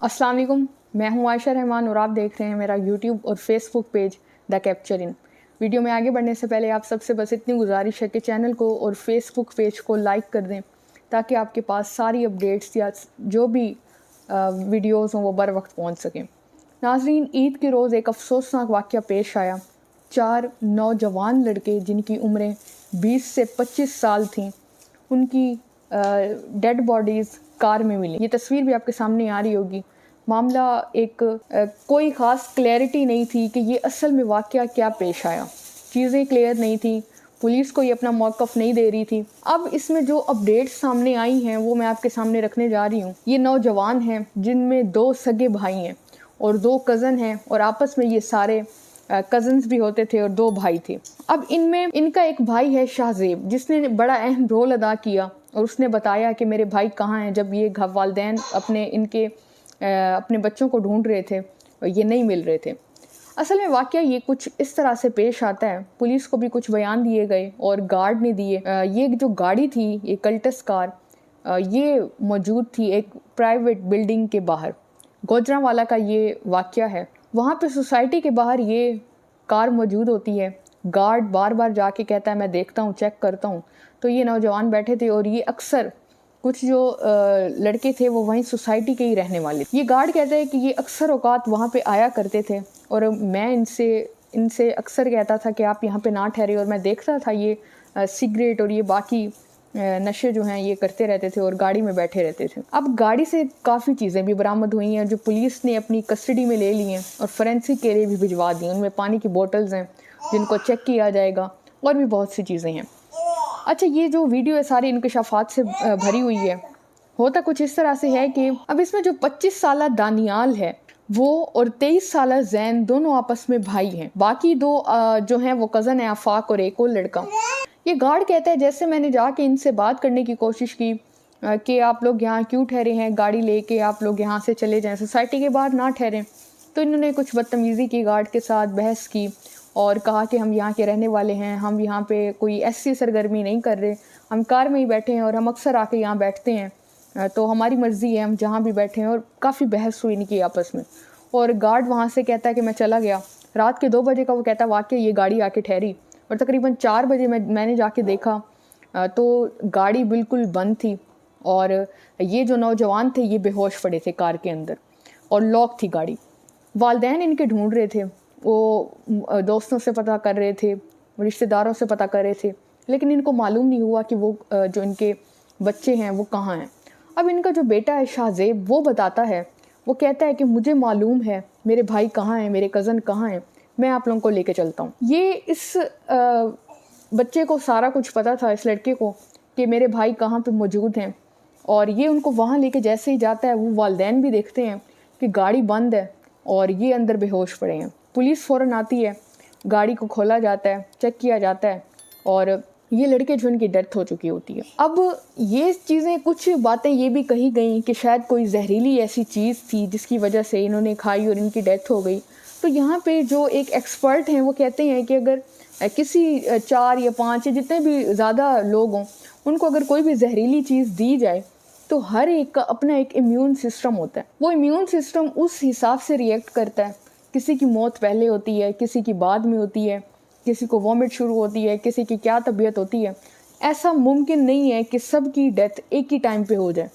अस्सलाम वालेकुम, मैं हूं आयशा रहमान और आप देख रहे हैं मेरा यूट्यूब और Facebook page the capture in. Video में आगे बढ़ने से पहले आप सबसे बस इतनी गुजारिश है कि चैनल को और फेसबुक पेज को लाइक कर दें ताकि आपके पास सारी अपडेट्स या जो भी वीडियोस हों वो बर वक्त पहुंच सकें। नाजरीन, ईद के रोज़ एक अफसोसनाक वाक़या पेश आया। 4 नौजवान लड़के जिनकी उम्रें 20 से 25 साल थीं, उनकी डेड बॉडीज़ कार में मिली। ये तस्वीर भी आपके सामने आ रही होगी। मामला एक कोई ख़ास क्लैरिटी नहीं थी कि ये असल में वाक़या क्या पेश आया। चीज़ें क्लियर नहीं थी, पुलिस को ये अपना मौक़िफ़ नहीं दे रही थी। अब इसमें जो अपडेट्स सामने आई हैं वो मैं आपके सामने रखने जा रही हूँ। ये नौजवान हैं जिनमें 2 सगे भाई हैं और 2 कज़न हैं और आपस में ये सारे कज़न्स भी होते थे और 2 भाई थे। अब इनमें इनका एक भाई है शाहज़ेब, जिसने बड़ा अहम रोल अदा किया और उसने बताया कि मेरे भाई कहाँ हैं जब ये वालिदैन अपने बच्चों को ढूंढ रहे थे और ये नहीं मिल रहे थे। असल में वाक़या ये कुछ इस तरह से पेश आता है। पुलिस को भी कुछ बयान दिए गए और गार्ड ने दिए। ये जो गाड़ी थी, ये कल्टस कार, ये मौजूद थी एक प्राइवेट बिल्डिंग के बाहर। गुजरांवाला का ये वाक़या है। वहाँ पे सोसाइटी के बाहर ये कार मौजूद होती है। गार्ड बार बार जाके कहता है मैं देखता हूँ, चेक करता हूँ। तो ये नौजवान बैठे थे और ये अक्सर कुछ जो लड़के थे वो वहीं सोसाइटी के ही रहने वाले थे। ये गार्ड कहता है कि ये अक्सर औकात वहाँ पे आया करते थे और मैं इनसे अक्सर कहता था कि आप यहाँ पे ना ठहरे, और मैं देखता था ये सिगरेट और ये बाकी नशे जो हैं ये करते रहते थे और गाड़ी में बैठे रहते थे। अब गाड़ी से काफ़ी चीज़ें भी बरामद हुई हैं जो पुलिस ने अपनी कस्टडी में ले ली हैं और फोरेंसिक के लिए भी भिजवा दी। उनमें पानी की बोतल्स हैं जिनको चेक किया जाएगा और भी बहुत सी चीज़ें हैं। अच्छा, ये जो वीडियो है सारी इंकशाफात से भरी हुई है। होता कुछ इस तरह से है कि अब इसमें जो 25 साला दानियाल है वो और 23 साला जैन दोनों आपस में भाई हैं। बाकी 2 जो हैं वो कज़न है, आफाक और एक और लड़का। ये गार्ड कहता है जैसे मैंने जाके इनसे बात करने की कोशिश की कि आप लोग यहाँ क्यों ठहरे हैं, गाड़ी लेके आप लोग यहाँ से चले जाएं, सोसाइटी के बाहर ना ठहरें। तो इन्होंने कुछ बदतमीज़ी की, गार्ड के साथ बहस की और कहा कि हम यहाँ के रहने वाले हैं, हम यहाँ पे कोई ऐसी सरगर्मी नहीं कर रहे, हम कार में ही बैठे हैं और हम अक्सर आके यहाँ बैठते हैं, तो हमारी मर्ज़ी है हम जहाँ भी बैठे हैं। और काफ़ी बहस हुई इनकी आपस में और गार्ड वहाँ से कहता है कि मैं चला गया। रात के 2 बजे का वो कहता है वाकई ये गाड़ी आके ठहरी और तकरीबन 4 बजे मैंने जाके देखा तो गाड़ी बिल्कुल बंद थी और ये जो नौजवान थे ये बेहोश पड़े थे कार के अंदर और लॉक थी गाड़ी। वालिदैन इनके ढूंढ रहे थे, वो दोस्तों से पता कर रहे थे, रिश्तेदारों से पता कर रहे थे, लेकिन इनको मालूम नहीं हुआ कि वो जो इनके बच्चे हैं वो कहाँ हैं। अब इनका जो बेटा है शाहज़ेब, वो बताता है, वो कहता है कि मुझे मालूम है मेरे भाई कहाँ हैं, मेरे कज़न कहाँ हैं, मैं आप लोगों को लेके चलता हूँ। ये इस बच्चे को सारा कुछ पता था, इस लड़के को, कि मेरे भाई कहाँ पे मौजूद हैं और ये उनको वहाँ लेके जैसे ही जाता है वो वालिदैन भी देखते हैं कि गाड़ी बंद है और ये अंदर बेहोश पड़े हैं। पुलिस फ़ौरन आती है, गाड़ी को खोला जाता है, चेक किया जाता है और ये लड़के जो इनकी डेथ हो चुकी होती है। अब ये चीज़ें, कुछ बातें ये भी कही गई कि शायद कोई जहरीली ऐसी चीज़ थी जिसकी वजह से इन्होंने खाई और इनकी डेथ हो गई। तो यहाँ पे जो एक एक्सपर्ट हैं वो कहते हैं कि अगर किसी 4 या 5 या जितने भी ज़्यादा लोग हों उनको अगर कोई भी जहरीली चीज़ दी जाए तो हर एक का अपना एक इम्यून सिस्टम होता है। वो इम्यून सिस्टम उस हिसाब से रिएक्ट करता है। किसी की मौत पहले होती है, किसी की बाद में होती है, किसी को वॉमिट शुरू होती है, किसी की क्या तबीयत होती है। ऐसा मुमकिन नहीं है कि सब की डेथ एक ही टाइम पे हो जाए।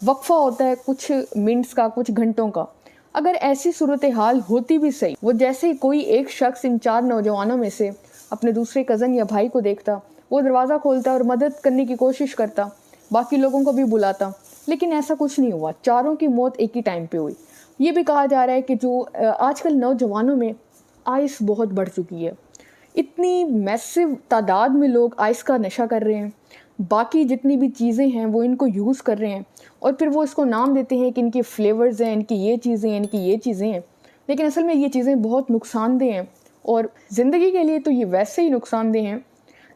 वक्फा होता है कुछ मिनट्स का, कुछ घंटों का। अगर ऐसी सूरत हाल होती भी सही, वो जैसे ही कोई एक शख्स इन 4 नौजवानों में से अपने दूसरे कज़न या भाई को देखता, वो दरवाज़ा खोलता और मदद करने की कोशिश करता, बाकी लोगों को भी बुलाता, लेकिन ऐसा कुछ नहीं हुआ। चारों की मौत एक ही टाइम पे हुई। ये भी कहा जा रहा है कि जो आजकल नौजवानों में आइस बहुत बढ़ चुकी है। इतनी मैसिव तादाद में लोग आइस का नशा कर रहे हैं, बाकी जितनी भी चीज़ें हैं वो इनको यूज़ कर रहे हैं और फिर वो इसको नाम देते हैं कि इनके फ्लेवर्स हैं, इनकी ये चीज़ें हैं, इनकी ये चीज़ें हैं, लेकिन असल में ये चीज़ें बहुत नुकसानदेह हैं और ज़िंदगी के लिए तो ये वैसे ही नुकसानदेह हैं,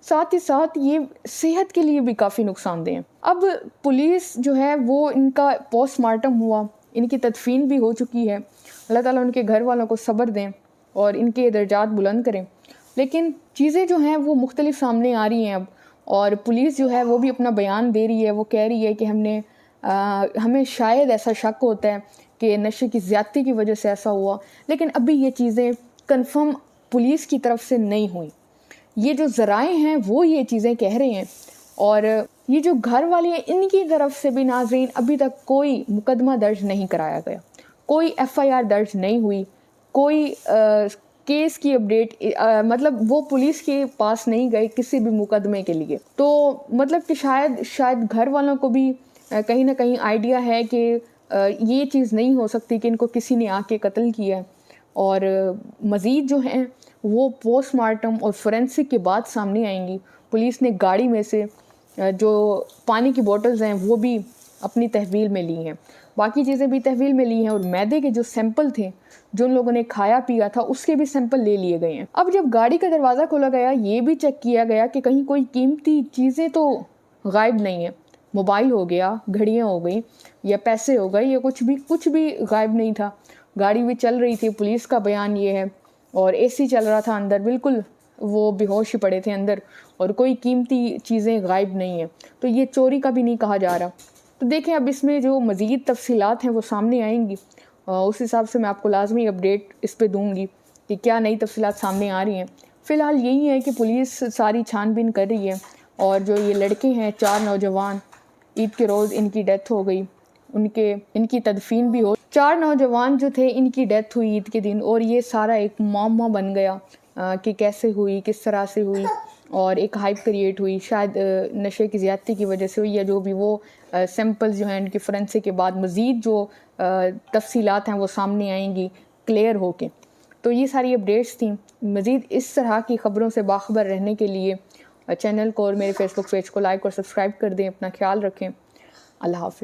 साथ ही साथ ये सेहत के लिए भी काफ़ी नुकसानदेह हैं। अब पुलिस जो है वो, इनका पोस्टमार्टम हुआ, इनकी तदफीन भी हो चुकी है। अल्लाह ताला उनके घर वालों को सब्र दें और इनके दर्जात बुलंद करें। लेकिन चीज़ें जो हैं वो मुख्तलिफ सामने आ रही हैं अब, और पुलिस जो है वो भी अपना बयान दे रही है। वो कह रही है कि हमें शायद ऐसा शक होता है कि नशे की ज़्यादती की वजह से ऐसा हुआ, लेकिन अभी ये चीज़ें कंफर्म पुलिस की तरफ से नहीं हुई। ये जो ज़राए हैं वो ये चीज़ें कह रहे हैं, और ये जो घर वाले हैं इनकी तरफ से भी नाज़रीन अभी तक कोई मुकदमा दर्ज नहीं कराया गया, कोई FIR दर्ज नहीं हुई, कोई केस की अपडेट मतलब वो पुलिस के पास नहीं गए किसी भी मुकदमे के लिए। तो मतलब कि शायद घर वालों को भी कहीं ना कहीं आइडिया है कि ये चीज़ नहीं हो सकती कि इनको किसी ने आके कत्ल किया है, और मज़ीद जो हैं वो पोस्टमार्टम और फोरेंसिक के बाद सामने आएंगी। पुलिस ने गाड़ी में से जो पानी की बोतल्स हैं वो भी अपनी तहवील में ली हैं, बाकी चीज़ें भी तहवील में ली हैं, और मैदे के जो सैंपल थे जो उन लोगों ने खाया पिया था उसके भी सैंपल ले लिए गए हैं। अब जब गाड़ी का दरवाज़ा खोला गया, ये भी चेक किया गया कि कहीं कोई कीमती चीज़ें तो गायब नहीं है। मोबाइल हो गया, घड़ियाँ हो गई, या पैसे हो गए, या कुछ भी गायब नहीं था। गाड़ी भी चल रही थी, पुलिस का बयान ये है, और AC चल रहा था अंदर, बिल्कुल वो बेहोश ही पड़े थे अंदर, और कोई कीमती चीज़ें गायब नहीं है। तो ये चोरी का भी नहीं कहा जा रहा। तो देखें अब इसमें जो मज़ीद तफसीलात हैं वो सामने आएंगी, उस हिसाब से मैं आपको लाजमी अपडेट इस पे दूंगी कि क्या नई तफसीलात सामने आ रही हैं। फ़िलहाल यही है कि पुलिस सारी छानबीन कर रही है, और जो ये लड़के हैं 4 नौजवान, ईद के रोज़ इनकी डेथ हो गई, इनकी तदफीन भी हो। 4 नौजवान जो थे इनकी डेथ हुई ईद के दिन, और ये सारा एक मामा बन गया कि कैसे हुई, किस तरह से हुई, और एक हाइप क्रिएट हुई। शायद नशे की ज़्यादती की वजह से हुई, या जो भी वो सैंपल्स जो हैं इनके फोरेंसिक के बाद मज़ीद जो तफसीलात हैं वो सामने आएंगी क्लियर होके। तो ये सारी अपडेट्स थी। मज़ीद इस तरह की ख़बरों से बाखबर रहने के लिए चैनल को और मेरे फेसबुक पेज को लाइक और सब्सक्राइब कर दें। अपना ख्याल रखें। अल्लाह हाफ़िज़।